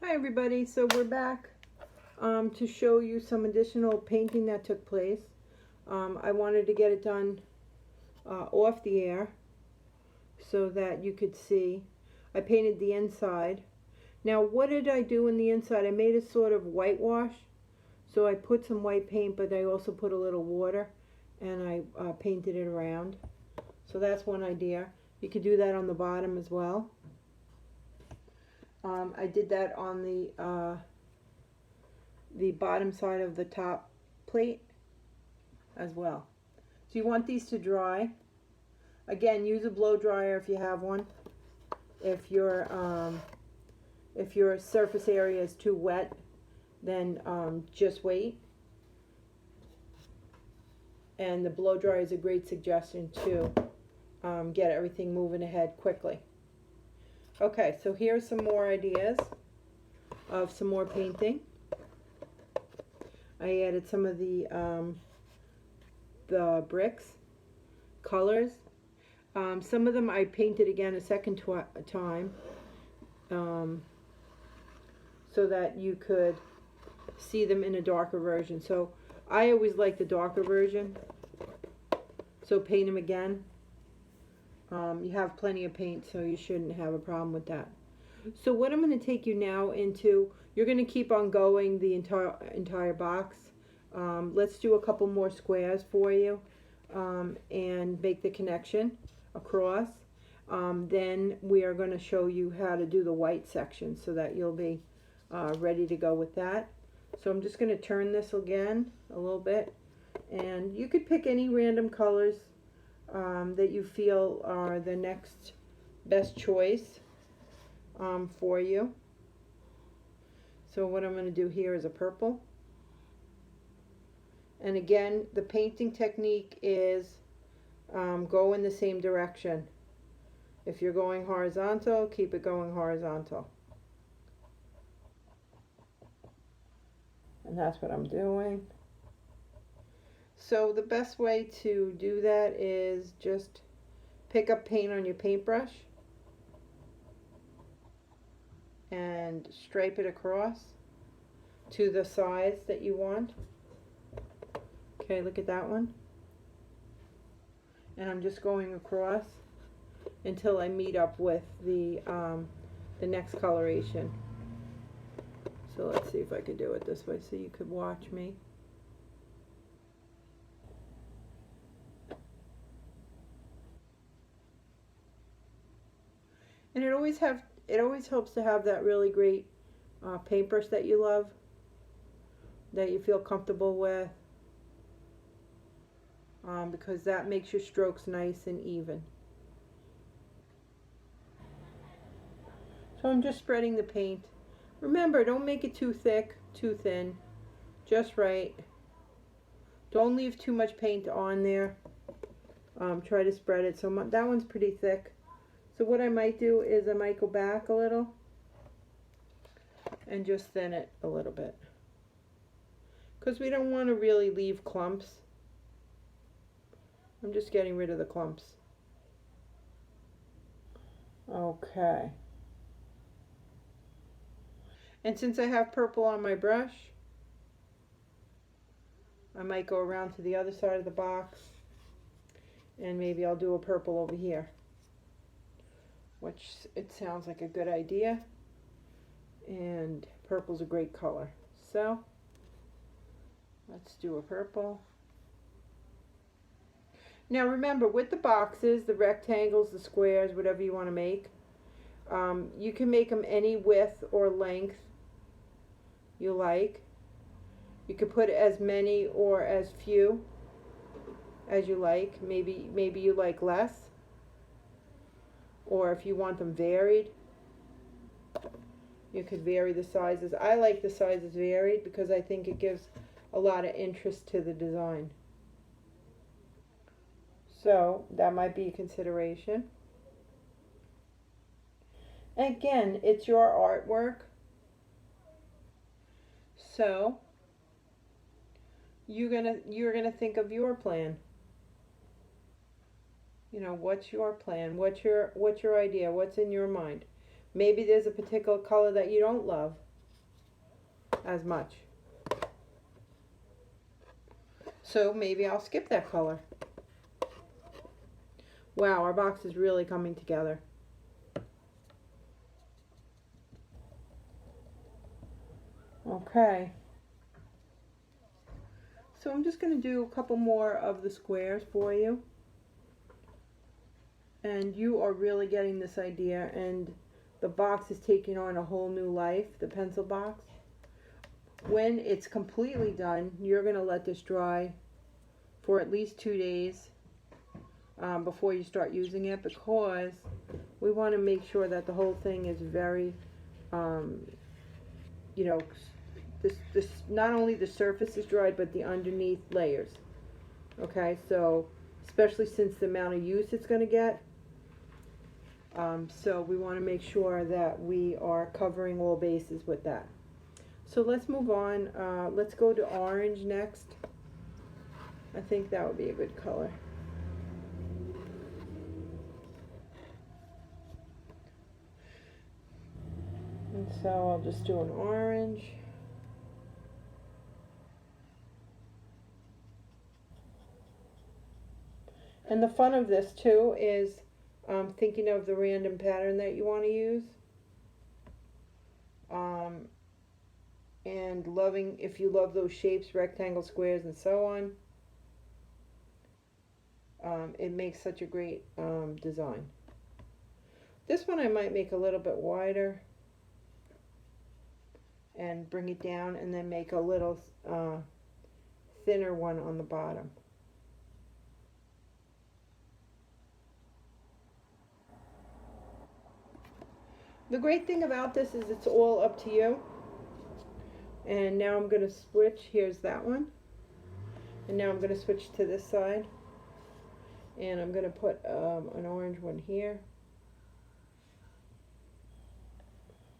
Hi everybody, so we're back to show you some additional painting that took place. I wanted to get it done off the air so that you could see. I painted the inside. Now what did I do in the inside? I made a sort of whitewash. So I put some white paint, but I also put a little water and I painted it around. So that's one idea. You could do that on the bottom as well. I did that on the bottom side of the top plate as well. So you want these to dry. Again, use a blow dryer if you have one. If your surface area is too wet, then just wait. And the blow dryer is a great suggestion to get everything moving ahead quickly. Okay, so here's some more ideas of some more painting. I added some of the bricks, colors. Some of them I painted again a second time so that you could see them in a darker version. So I always like the darker version, so paint them again. You have plenty of paint, so you shouldn't have a problem with that. So what I'm going to take you now into, you're going to keep on going the entire box. Let's do a couple more squares for you and make the connection across. Then we are going to show you how to do the white section so that you'll be ready to go with that. So I'm just going to turn this again a little bit, and you could pick any random colors that you feel are the next best choice for you. So what I'm going to do here is a purple. And again, the painting technique is go in the same direction. If you're going horizontal, keep it going horizontal. And that's what I'm doing. So the best way to do that is just pick up paint on your paintbrush and stripe it across to the size that you want. Okay, look at that one. And I'm just going across until I meet up with the next coloration. So let's see if I can do it this way so you could watch me. And it always helps to have that really great paintbrush that you love, that you feel comfortable with, because that makes your strokes nice and even. So I'm just spreading the paint. Remember, don't make it too thick, too thin, just right. Don't leave too much paint on there. Try to spread it. So that one's pretty thick. So what I might do is I might go back a little and just thin it a little bit, because we don't want to really leave clumps. I'm just getting rid of the clumps. Okay. And since I have purple on my brush, I might go around to the other side of the box and maybe I'll do a purple over here, which it sounds like a good idea. And purple's a great color. So let's do a purple. Now remember, with the boxes, the rectangles, the squares, whatever you want to make, you can make them any width or length you like. You could put as many or as few as you like. Maybe you like less, or if you want them varied, you could vary the sizes. I like the sizes varied because I think it gives a lot of interest to the design. So that might be a consideration. And again, it's your artwork. So you're gonna think of your plan. You know, what's your plan? What's your idea? What's in your mind? Maybe there's a particular color that you don't love. as much. So maybe I'll skip that color. Wow, our box is really coming together. Okay. So I'm just going to do a couple more of the squares for you. And you are really getting this idea, and the box is taking on a whole new life, the pencil box. When it's completely done, you're going to let this dry for at least 2 days before you start using it, because we want to make sure that the whole thing is very, you know, this not only the surface is dried, but the underneath layers. Okay, so especially since the amount of use it's going to get. So we want to make sure that we are covering all bases with that. So let's move on. Let's go to orange next. I think that would be a good color. And so I'll just do an orange. And the fun of this too is thinking of the random pattern that you want to use. And loving, if you love those shapes, rectangles, squares, and so on, it makes such a great design. This one I might make a little bit wider and bring it down, and then make a little thinner one on the bottom. The great thing about this is it's all up to you. And now I'm going to switch. Here's that one. And now I'm going to switch to this side. And I'm going to put an orange one here.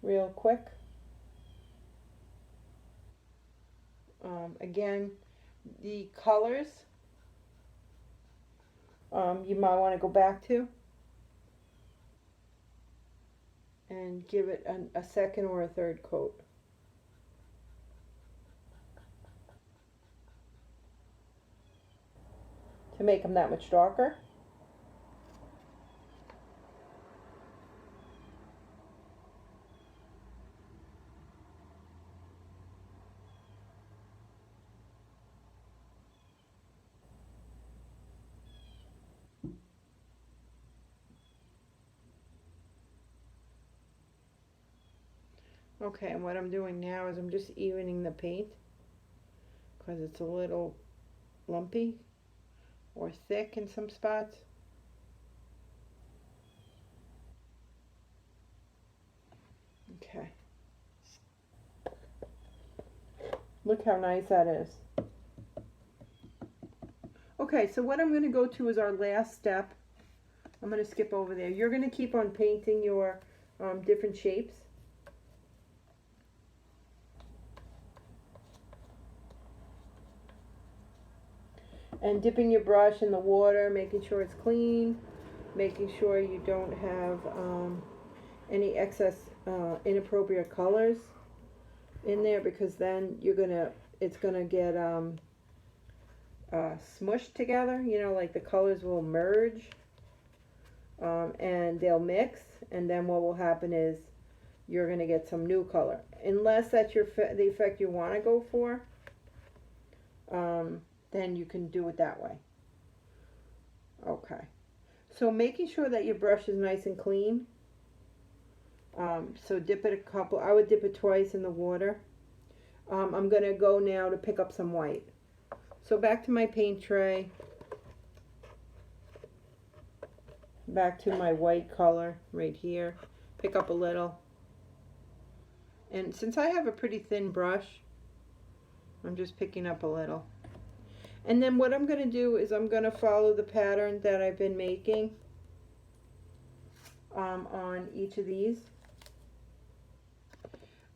Real quick. Again, the colors you might want to go back to and give it a second or a third coat. To make them that much darker. Okay, and what I'm doing now is I'm just evening the paint because it's a little lumpy or thick in some spots. Okay. Look how nice that is. Okay, so what I'm going to go to is our last step. I'm going to skip over there. You're going to keep on painting your different shapes. And dipping your brush in the water, making sure it's clean, making sure you don't have any excess inappropriate colors in there, because then it's gonna get smushed together. You know, like the colors will merge and they'll mix, and then what will happen is you're gonna get some new color, unless that's the effect you want to go for. Then you can do it that way. Okay, so making sure that your brush is nice and clean. So dip it I would dip it twice in the water. I'm gonna go now to pick up some white. So back to my paint tray, back to my white color right here, pick up a little. And since I have a pretty thin brush, I'm just picking up a little. And then what I'm going to do is I'm going to follow the pattern that I've been making on each of these.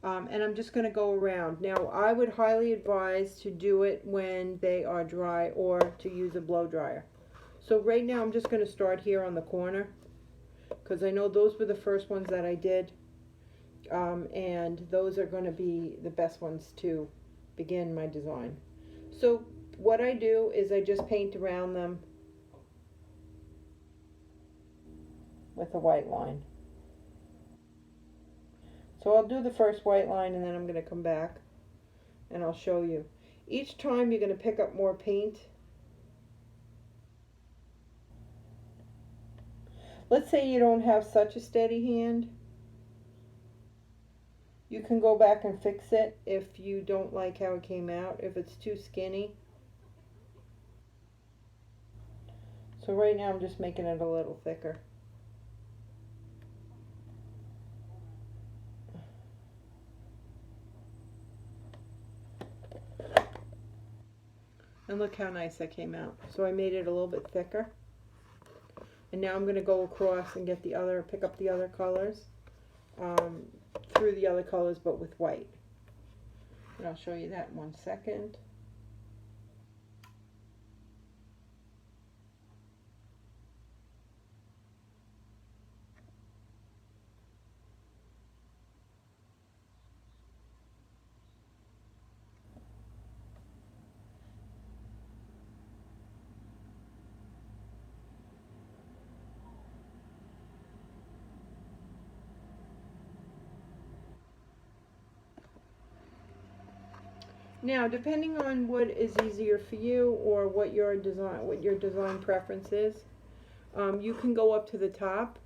And I'm just going to go around. Now, I would highly advise to do it when they are dry, or to use a blow dryer. So right now I'm just going to start here on the corner, because I know those were the first ones that I did. and those are going to be the best ones to begin my design. So what I do is I just paint around them with a white line. So I'll do the first white line and then I'm going to come back and I'll show you. Each time you're going to pick up more paint. Let's say you don't have such a steady hand. You can go back and fix it if you don't like how it came out, if it's too skinny. So right now I'm just making it a little thicker. And look how nice that came out. So I made it a little bit thicker. And now I'm going to go across and get the other, pick up the other colors, through the other colors but with white. And I'll show you that in 1 second. Now, depending on what is easier for you or what your design preference is, you can go up to the top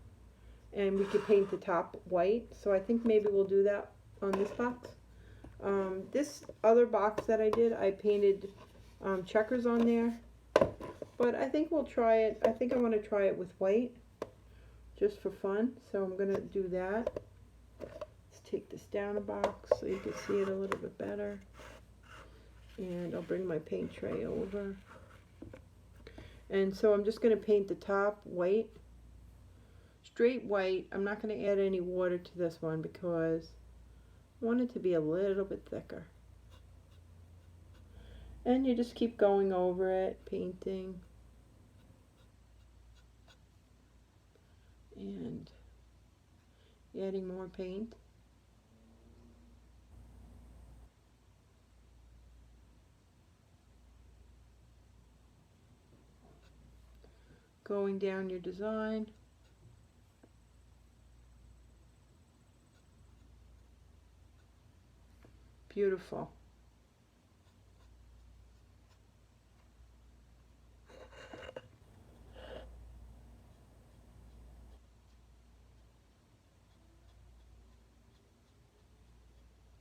and we could paint the top white. So I think maybe we'll do that on this box. This other box that I did, I painted checkers on there, but I think we'll try it. I think I want to try it with white just for fun. So I'm going to do that. Let's take this down a box so you can see it a little bit better. And I'll bring my paint tray over. And so I'm just going to paint the top white, straight white. I'm not going to add any water to this one because I want it to be a little bit thicker. And you just keep going over it, painting. And adding more paint. Going down your design. Beautiful.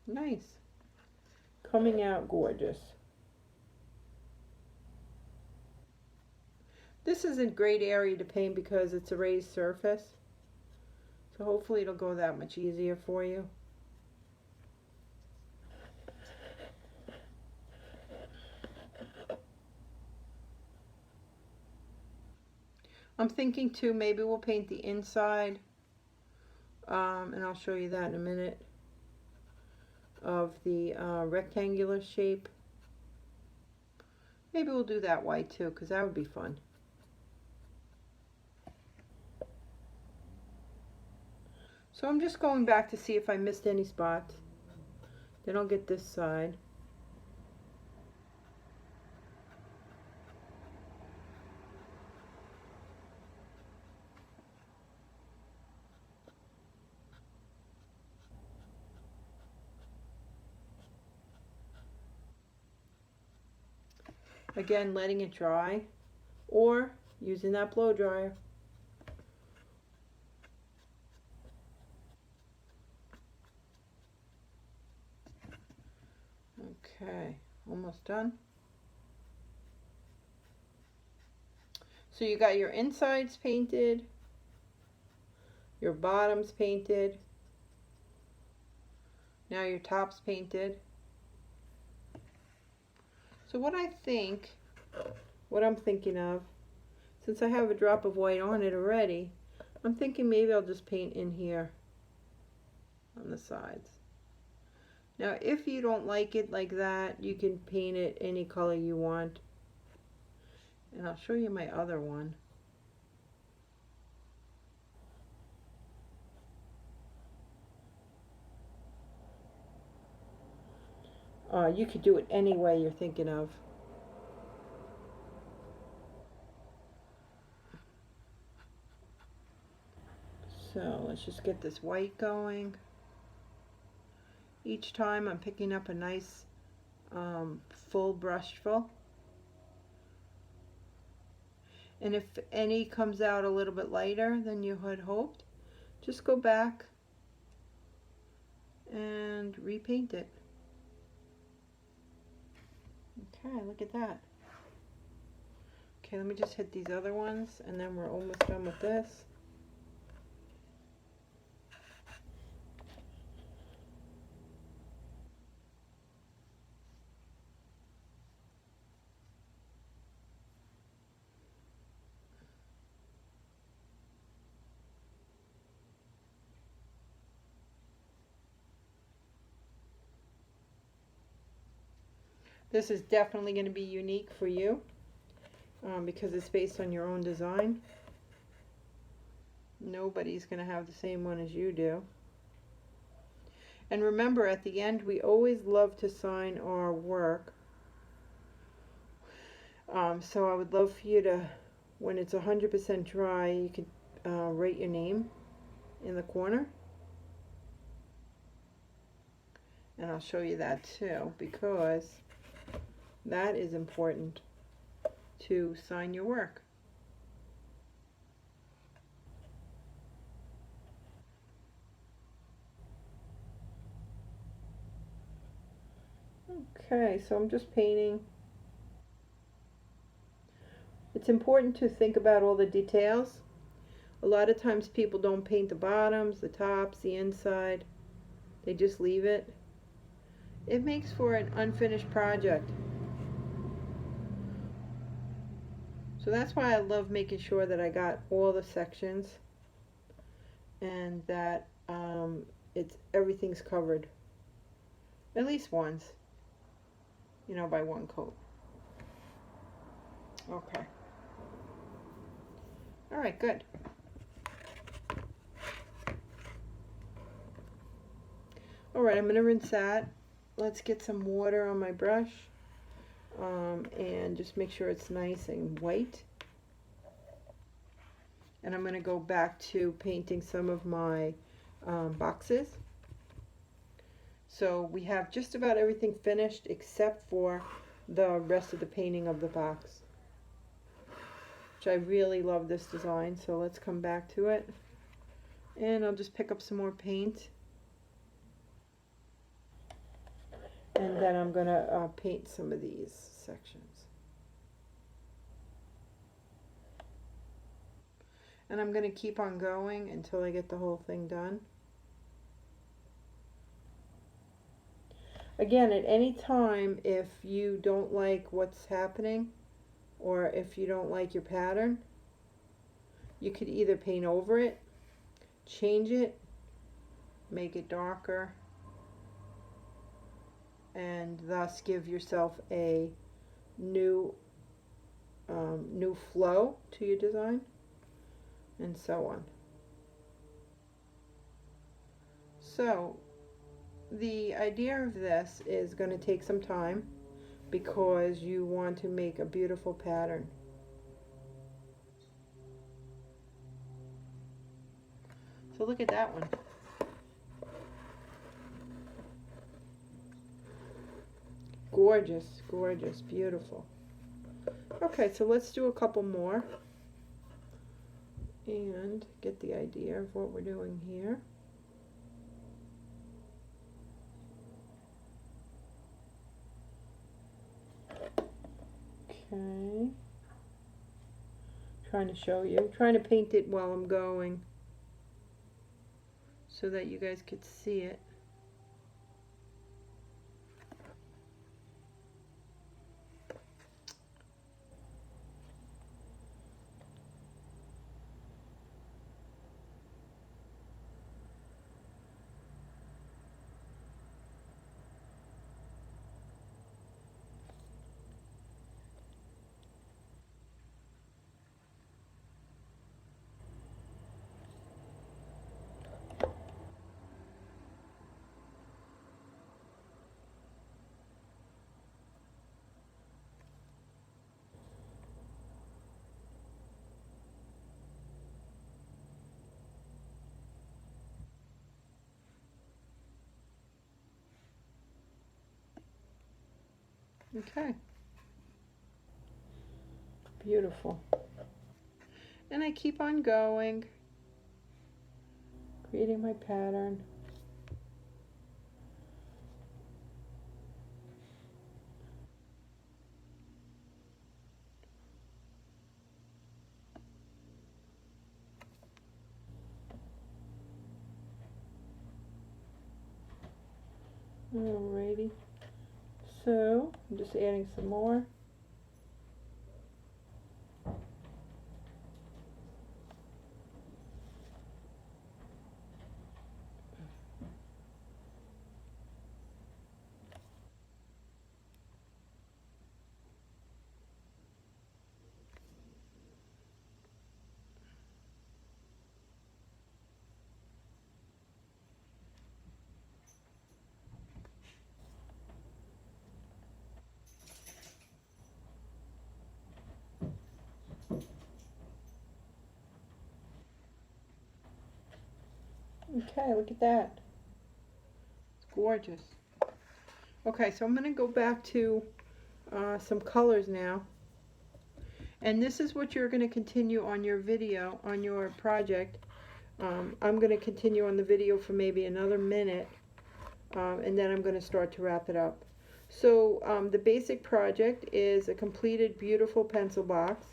Nice. Coming out gorgeous. This is a great area to paint because it's a raised surface. So hopefully it'll go that much easier for you. I'm thinking too, maybe we'll paint the inside, and I'll show you that in a minute, of the rectangular shape. Maybe we'll do that white too, because that would be fun. So I'm just going back to see if I missed any spots. Then I'll get this side. Again, letting it dry or using that blow dryer. Okay, almost done. So you got your insides painted, your bottoms painted, now your top's painted. So what I'm thinking of, since I have a drop of white on it already, I'm thinking maybe I'll just paint in here on the sides. Now if you don't like it like that, you can paint it any color you want. And I'll show you my other one. You could do it any way you're thinking of. So let's just get this white going. Each time I'm picking up a nice full brushful. And if any comes out a little bit lighter than you had hoped, just go back and repaint it. Okay, look at that. Okay, let me just hit these other ones and then we're almost done with this. This is definitely going to be unique for you because it's based on your own design. Nobody's going to have the same one as you do. And remember, at the end, we always love to sign our work. So I would love for you to, when it's 100% dry, you could write your name in the corner. And I'll show you that too, because that is important to sign your work. Okay, so I'm just painting. It's important to think about all the details. A lot of times people don't paint the bottoms, the tops, the inside. They just leave it. It makes for an unfinished project. So that's why I love making sure that I got all the sections and that everything's covered. At least once, you know, by one coat. Okay. All right, good. All right, I'm going to rinse that. Let's get some water on my brush and just make sure it's nice and white. And I'm going to go back to painting some of my boxes. So we have just about everything finished except for the rest of the painting of the box, which I really love this design. So let's come back to it. And I'll just pick up some more paint. And then I'm going to paint some of these sections. And I'm going to keep on going until I get the whole thing done. Again, at any time, if you don't like what's happening, or if you don't like your pattern, you could either paint over it, change it, make it darker, and thus give yourself a new flow to your design, and so on. So the idea of this is going to take some time because you want to make a beautiful pattern. So look at that one. Gorgeous, gorgeous, beautiful. Okay, so let's do a couple more and get the idea of what we're doing here. Okay. Trying to show you. Trying to paint it while I'm going so that you guys could see it. Okay. Beautiful. And I keep on going, creating my pattern. Alrighty. So, I'm just adding some more. Okay, look at that. It's gorgeous. Okay, so I'm going to go back to some colors now. And this is what you're going to continue on your video, on your project. I'm going to continue on the video for maybe another minute, and then I'm going to start to wrap it up. So the basic project is a completed beautiful pencil box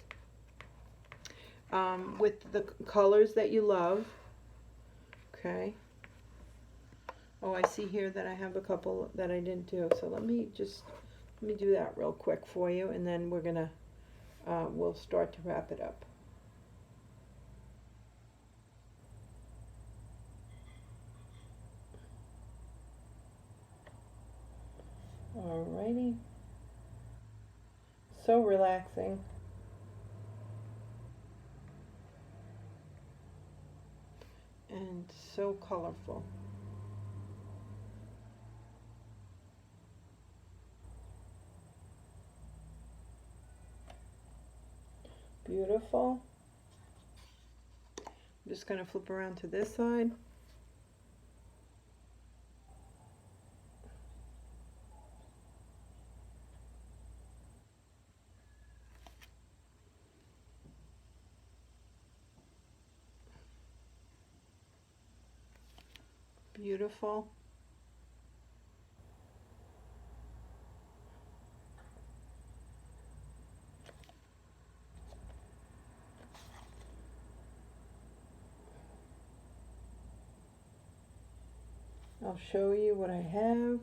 with the colors that you love. Okay. Oh, I see here that I have a couple that I didn't do, so let me do that real quick for you, and then we're gonna we'll start to wrap it up. Alrighty. So relaxing. And so colorful. Beautiful. I'm just going to flip around to this side. Beautiful. I'll show you what I have.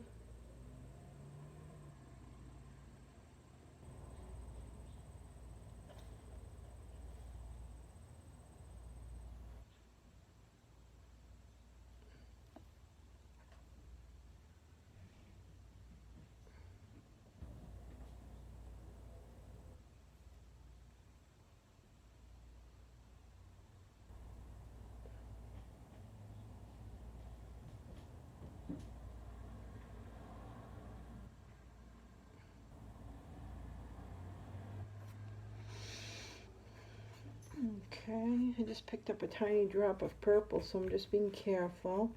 Okay, I just picked up a tiny drop of purple, so I'm just being careful.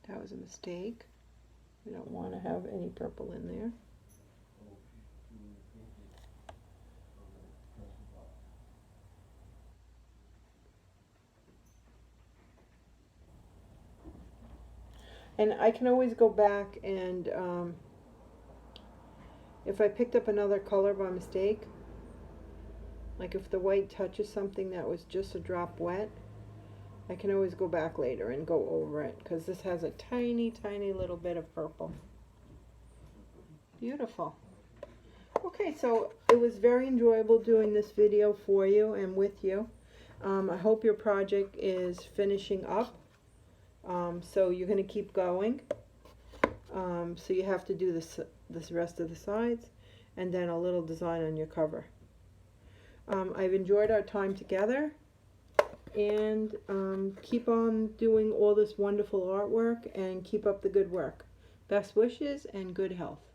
That was a mistake. We don't want to have any purple in there. And I can always go back and if I picked up another color by mistake, like if the white touches something that was just a drop wet, I can always go back later and go over it, because this has a tiny, tiny little bit of purple. Beautiful. Okay, so it was very enjoyable doing this video for you and with you. I hope your project is finishing up. So you're going to keep going. So you have to do this rest of the sides, and then a little design on your cover. I've enjoyed our time together, and keep on doing all this wonderful artwork, and keep up the good work. Best wishes and good health.